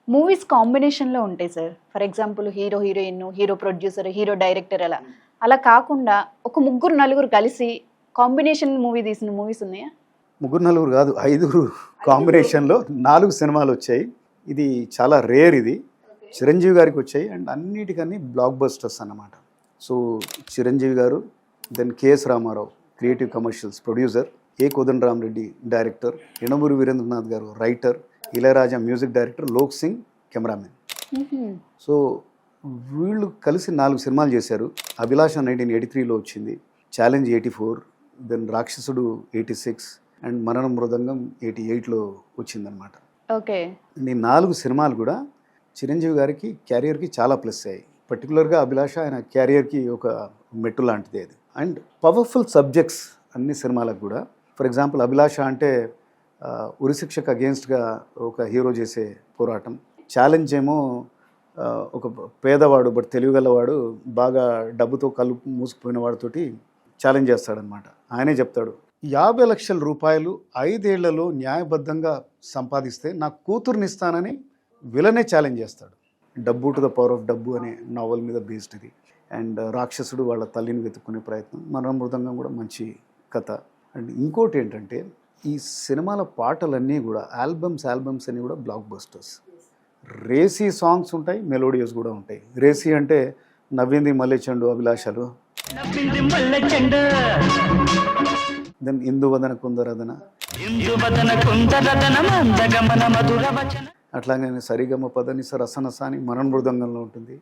Movies కాంబినేషన్లో ఉంటాయి sir. For example hero heroine, hero producer, hero director అలా. అలా కాకుండా ఒక ముగ్గురు నలుగురు కలిసి కాంబినేషన్ మూవీ తీసిన మూవీస్ ఉన్నాయా? ముగ్గురు నలుగురు కాదు, 5 కాంబినేషన్లో 4 సినిమాలు వచ్చాయి. ఇది చాలా రేర్. ఇది చిరంజీవి గారికి వచ్చాయి అండ్ అన్నిటికన్నీ బ్లాక్ బస్టర్స్ అన్నమాట. సో చిరంజీవి గారు, then KS Rama Rao creative commercials producer, A Kodandarami Reddy director, Yandamuri Veerendranath గారు writer, Ilaiyaraaja music director, Lok Singh cameraman. So వీళ్ళు కలిసి 4 సినిమాలు చేశారు. అభిలాష 1983లో వచ్చింది, ఛాలెంజ్ 84, దెన్ రాక్షసుడు 86 అండ్ మరణ మృదంగం 88లో వచ్చిందనమాట. ఓకే. ఈ 4 సినిమాలు కూడా చిరంజీవి గారికి క్యారియర్కి చాలా ప్లస్ అయ్యాయి. పర్టికులర్గా అభిలాష ఆయన క్యారియర్కి ఒక మెట్టు లాంటిది అది. అండ్ పవర్ఫుల్ సబ్జెక్ట్స్ అన్ని సినిమాలకు కూడా. ఫర్ ఎగ్జాంపుల్ అభిలాష అంటే ఉరిశిక్షకు అగేన్స్ట్గా ఒక హీరో చేసే పోరాటం. ఛాలెంజ్ ఏమో ఒక పేదవాడు బట్ తెలివిగలవాడు, బాగా డబ్బుతో కళ్ళు మూసుకుపోయిన వాడితోటి ఛాలెంజ్ చేస్తాడనమాట. ఆయనే చెప్తాడు, 50 లక్షల రూపాయలు 5 ఏళ్లలో న్యాయబద్ధంగా సంపాదిస్తే నా కూతుర్నిస్తానని విలనే ఛాలెంజ్ చేస్తాడు. డబ్బు టు ద పవర్ ఆఫ్ డబ్బు అనే నావల్ మీద బేస్డ్ ఇది. అండ్ రాక్షసుడు వాళ్ళ తల్లిని వెతుక్కునే ప్రయత్నం, మరణ మృదంగం కూడా మంచి కథ. అండ్ ఇంకోటి ఏంటంటే ఈ సినిమాల పాటలన్నీ కూడా ఆల్బమ్స్ అన్నీ కూడా బ్లాక్ బస్టర్స్. రేసీ సాంగ్స్ ఉంటాయి, మెలోడియస్ కూడా ఉంటాయి. రేసీ అంటే నవ్వింది మల్లెచెండు అభిలాషలు, దెన్ ఇందువదన కుందరదన, అట్లాగే సరిగమ పదనిస రసనస అని మరణ మృదంగంలో ఉంటుంది.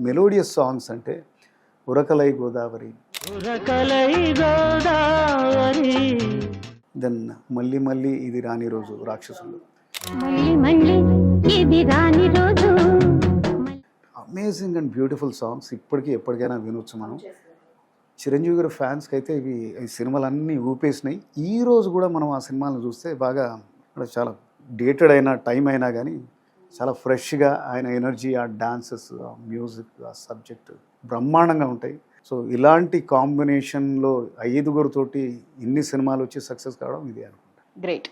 మెలోడియస్ సాంగ్స్ అంటే ఉరకలై గోదావరి, దెన్ మళ్ళీ మళ్ళీ ఇది రాని రోజు రాక్షసులు. Amazing and beautiful songs. ఇప్పటికీ ఎప్పటికైనా వినొచ్చు మనం. చిరంజీవి గారి ఫ్యాన్స్కి అయితే ఈ సినిమాలన్నీ ఊపేసినాయి. ఈ రోజు కూడా మనం ఆ సినిమాలను చూస్తే బాగా చాలా డేటెడ్ అయిన టైం అయినా కానీ చాలా ఫ్రెష్గా ఆయన ఎనర్జీ, ఆ డాన్సెస్, ఆ మ్యూజిక్, ఆ సబ్జెక్ట్ బ్రహ్మాండంగా ఉంటాయి. సో ఇలాంటి కాంబినేషన్లో 5 తోటి ఇన్ని సినిమాలు వచ్చి సక్సెస్ కావడం ఇది అనుకుంటా. గ్రేట్.